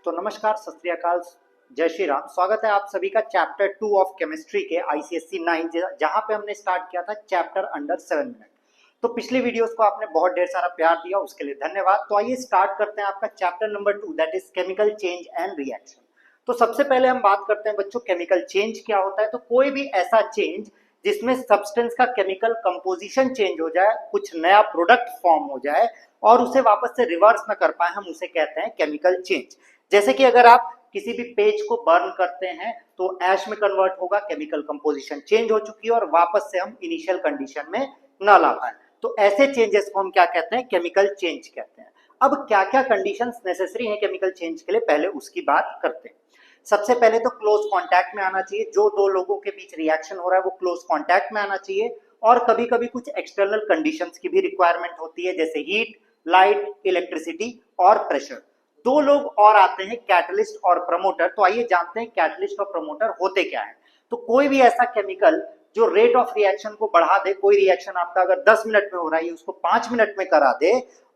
तो नमस्कार, सत श्री अकाल, जय श्री राम। स्वागत है आप सभी का चैप्टर 2 ऑफ केमिस्ट्री के आईसीएसई 9, जहां पे हमने स्टार्ट किया था चैप्टर अंडर 7 मिनट। तो पिछली वीडियोस को आपने बहुत ढेर सारा प्यार दिया, उसके लिए धन्यवाद। तो आइए स्टार्ट करते हैं आपका chapter number 2, that is chemical change and reaction. तो सबसे पहले हम बात करते हैं बच्चों केमिकल चेंज क्या होता है। तो कोई भी ऐसा चेंज जिसमें सब्सटेंस का केमिकल कंपोजिशन चेंज हो जाए, कुछ नया प्रोडक्ट फॉर्म हो जाए और उसे वापस से रिवर्स न कर पाए, हम उसे कहते हैं केमिकल चेंज। जैसे कि अगर आप किसी भी पेज को बर्न करते हैं तो ऐश में कन्वर्ट होगा, केमिकल कंपोजिशन चेंज हो चुकी है और वापस से हम इनिशियल कंडीशन में न ला पाए। तो ऐसे चेंजेस को हम क्या कहते हैं, केमिकल चेंज कहते हैं। अब क्या क्या कंडीशंस नेसेसरी हैं केमिकल चेंज के लिए, पहले उसकी बात करते हैं। सबसे पहले तो क्लोज कांटेक्ट में आना चाहिए, जो दो लोगों के बीच रिएक्शन हो रहा है वो क्लोज कांटेक्ट में आना चाहिए। और कभी कभी कुछ एक्सटर्नल कंडीशंस की भी रिक्वायरमेंट होती है, जैसे हीट, लाइट, इलेक्ट्रिसिटी और प्रेशर। दो लोग और आते हैं, कैटलिस्ट और प्रमोटर। तो आइए जानते हैं कैटलिस्ट और प्रमोटर होते क्या है। तो कोई भी ऐसा केमिकल जो रेट ऑफ रिएक्शन को बढ़ा दे, कोई रिएक्शन आपका अगर 10 मिनट में हो रहा है उसको 5 मिनट में करा दे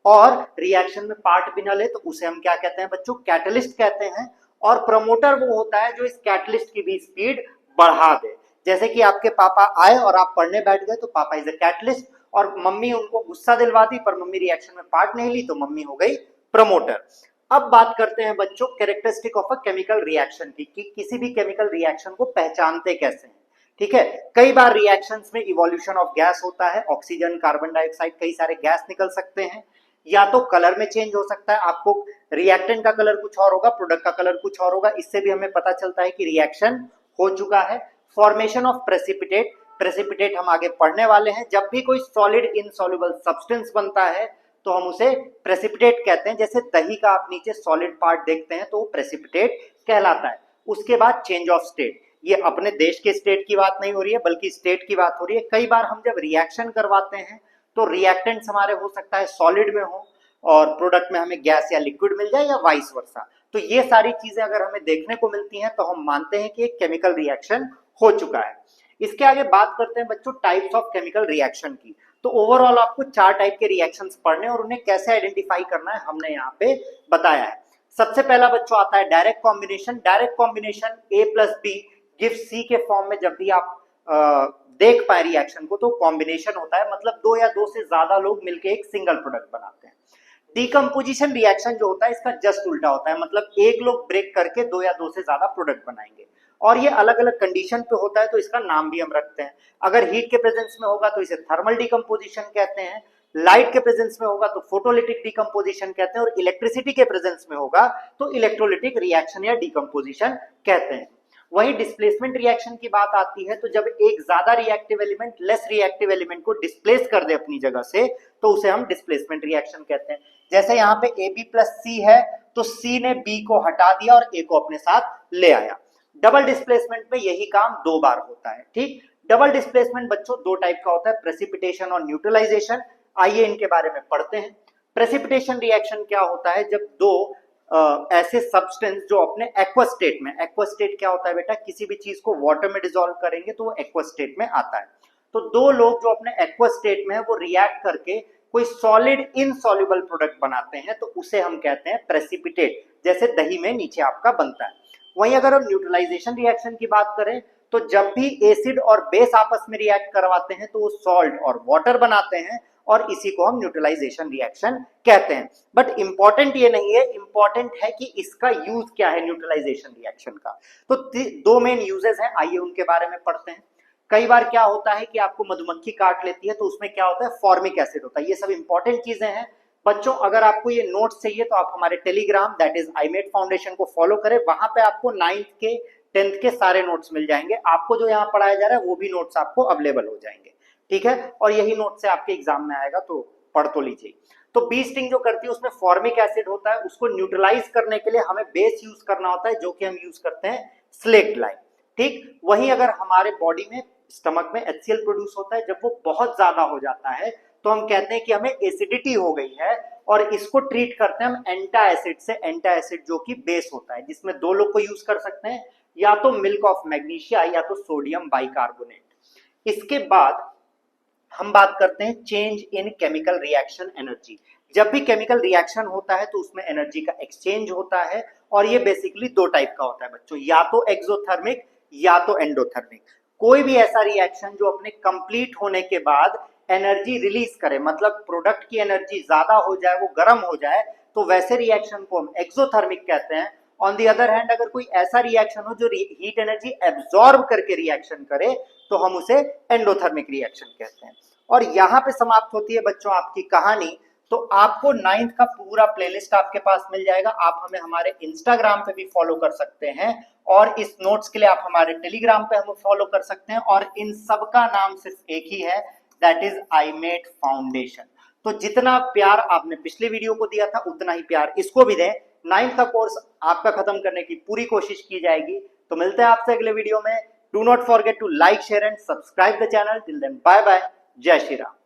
और रिएक्शन में पार्ट भी न ले, तो उसे हम क्या कहते हैं बच्चों, कैटलिस्ट कहते हैं। और प्रमोटर वो होता है जो इस कैटलिस्ट की भी स्पीड बढ़ा दे। जैसे कि आपके पापा आए और आप पढ़ने बैठ गए तो पापा इज अ कैटलिस्ट, और मम्मी उनको गुस्सा दिलवा दी पर मम्मी रिएक्शन में पार्ट नहीं ली तो मम्मी हो गई प्रमोटर। अब बात करते हैं बच्चों characteristic of a chemical reaction की, कि किसी भी केमिकल रिएक्शन को पहचानते कैसे हैं। ठीक है, कई बार रिएक्शंस में इवोल्यूशन ऑफ गैस होता है, ऑक्सीजन, कार्बन डाइऑक्साइड, कई सारे गैस निकल सकते हैं। या तो कलर में चेंज हो सकता है, आपको रिएक्टेंट का कलर कुछ और होगा, प्रोडक्ट का कलर कुछ और होगा, इससे भी हमें पता चलता है कि रिएक्शन हो चुका है। फॉर्मेशन ऑफ प्रेसिपिटेट, प्रेसिपिटेट हम आगे पढ़ने वाले हैं। जब भी कोई सॉलिड इनसॉल्युबल सब्सटेंस बनता है तो हम उसे प्रेसिपिटेट कहते हैं। जैसे दही का आप नीचे सॉलिड पार्ट देखते हैं तो वो प्रेसिपिटेट कहलाता है। उसके बाद चेंज ऑफ स्टेट, ये अपने देश के स्टेट की बात नहीं हो रही है बल्कि स्टेट की बात हो रही है। कई बार हम जब रिएक्शन करवाते हैं तो रिएक्टेंट्स हमारे हो सकता है सॉलिड में हो और प्रोडक्ट में हमें गैस या लिक्विड मिल जाए या वाइस वर्सा। तो ये सारी चीजें अगर हमें देखने को मिलती हैं तो हम मानते हैं कि एक केमिकल रिएक्शन हो चुका है। इसके आगे बात करते हैं बच्चों टाइप्स ऑफ केमिकल रिएक्शन की। तो ओवरऑल आपको 4 टाइप के रिएक्शंस पढ़ने और उन्हें कैसे आइडेंटिफाई करना है हमने यहाँ पे बताया है। सबसे पहला बच्चों आता है direct combination. Direct combination A plus B give C के फॉर्म में जब भी आप देख पाए रिएक्शन को तो कॉम्बिनेशन होता है, मतलब दो या दो से ज्यादा लोग मिलकर एक सिंगल प्रोडक्ट बनाते हैं। डीकम्पोजिशन रिएक्शन जो होता है इसका जस्ट उल्टा होता है, मतलब एक लोग ब्रेक करके दो या दो से ज्यादा प्रोडक्ट बनाएंगे और ये अलग अलग कंडीशन पे होता है तो इसका नाम भी हम रखते हैं। अगर हीट के प्रेजेंस में होगा तो इसे थर्मल डीकम्पोजिशन कहते हैं, लाइट के प्रेजेंस में होगा तो फोटोलिटिक डीकम्पोजिशन कहते हैं और इलेक्ट्रिसिटी के प्रेजेंस में होगा तो इलेक्ट्रोलिटिक रिएक्शन या डीकम्पोजिशन कहते हैं। वही डिस्प्लेसमेंट रिएक्शन की बात आती है तो जब एक ज्यादा reactive element less reactive element को डिस्प्लेस कर दे अपनी जगह से तो उसे हम डिस्प्लेसमेंट रिएक्शन कहते हैं। जैसे यहाँ पे AB प्लस C है तो C ने B को हटा दिया और A को अपने साथ ले आया। डबल डिस्प्लेसमेंट में यही काम 2 बार होता है। ठीक, डबल डिस्प्लेसमेंट बच्चों 2 टाइप का होता है, प्रेसिपिटेशन और न्यूट्रलाइजेशन। आइए इनके बारे में पढ़ते हैं। प्रेसिपिटेशन रिएक्शन क्या होता है, जब दो ऐसे सब्सटेंस जो अपने एक्वस स्टेट में, एक्वस स्टेट क्या होता है बेटा, किसी भी चीज को वाटर में डिसॉल्व करेंगे तो वो एक्वस स्टेट में आता है। तो दो लोग जो अपने एक्वस स्टेट में है वो रिएक्ट करके कोई सॉलिड इनसॉल्युबल प्रोडक्ट बनाते हैं तो उसे हम कहते हैं प्रेसिपिटेट, जैसे दही में नीचे आपका बनता है। वहीं अगर हम न्यूट्रलाइजेशन रिएक्शन की बात करें तो जब भी एसिड और बेस आपस में रिएक्ट करवाते हैं तो वो सॉल्ट और वाटर बनाते हैं और इसी को हम न्यूट्रलाइजेशन रिएक्शन कहते हैं। बट इंपॉर्टेंट ये नहीं है, इंपॉर्टेंट है कि इसका यूज क्या है न्यूट्रलाइजेशन रिएक्शन का। तो 2 मेन यूजेस हैं, आइए उनके बारे में पढ़ते हैं। कई बार क्या होता है कि आपको मधुमक्खी काट लेती है तो उसमें क्या होता है, फॉर्मिक एसिड होता है। ये सब इंपॉर्टेंट चीजें हैं बच्चों। अगर आपको ये नोट्स चाहिए तो आप हमारे टेलीग्राम दैट इज आईमेड फाउंडेशन को फॉलो करें, वहां पे आपको 9th के 10th के सारे नोट्स मिल जाएंगे। आपको जो यहाँ पढ़ाया जा रहा है वो भी नोट्स आपको अवेलेबल हो जाएंगे। ठीक है, और यही नोट से आपके एग्जाम में आएगा तो पढ़ तो लीजिए। तो बी स्टिंग जो करती है उसमें फॉर्मिक एसिड होता है, उसको न्यूट्रलाइज करने के लिए हमें बेस यूज करना होता है जो कि हम यूज करते हैं स्लेक्ट लाइन। ठीक, वहीं अगर हमारे बॉडी में स्टमक में HCl प्रोड्यूस होता है, जब वो बहुत ज्यादा हो जाता है तो हम कहते हैं कि हमें एसिडिटी हो गई है और इसको ट्रीट करते हैं हम एंटा एसिड से। एंटा एसिड जो कि बेस होता है, जिसमें 2 लोग को यूज कर सकते हैं, या तो मिल्क ऑफ मैग्नीशिया या तो सोडियम बाइकार्बोनेट। इसके बाद हम बात करते हैं change in chemical reaction energy. जब भी केमिकल रिएक्शन होता है तो उसमें एनर्जी का एक्सचेंज होता है और ये बेसिकली दो टाइप का होता है बच्चों, या तो एक्सोथर्मिक या तो एंडोथर्मिक। कोई भी ऐसा रिएक्शन जो अपने कंप्लीट होने के बाद एनर्जी रिलीज करे, मतलब प्रोडक्ट की एनर्जी ज्यादा हो जाए, वो गर्म हो जाए, तो वैसे रिएक्शन को हम एक्सोथर्मिक कहते हैं। ऑन दी अदर हैंड अगर कोई ऐसा रिएक्शन हो जो हीट एनर्जी एब्जॉर्ब करके रिएक्शन करे, तो हम उसे एंडोथर्मिक रिएक्शन कहते हैं। और यहाँ पे समाप्त होती है बच्चों आपकी कहानी। तो आपको 9th का पूरा प्लेलिस्ट आपके पास मिल जाएगा। आप हमें हमारे इंस्टाग्राम पे भी फॉलो कर सकते हैं, और इस नोट्स के लिए आप हमारे टेलीग्राम पे हमें फॉलो कर सकते हैं। और इन सब का नाम सिर्फ एक ही है, दैट इज iMate फाउंडेशन। तो जितना प्यार आपने पिछले वीडियो को दिया था, उतना ही प्यार इसको भी दें। 9th का कोर्स आपका खत्म करने की पूरी कोशिश की जाएगी। तो मिलते हैं आपसे अगले वीडियो में। Do not forget to like, share and subscribe the channel. Till then bye bye, जय श्री राम।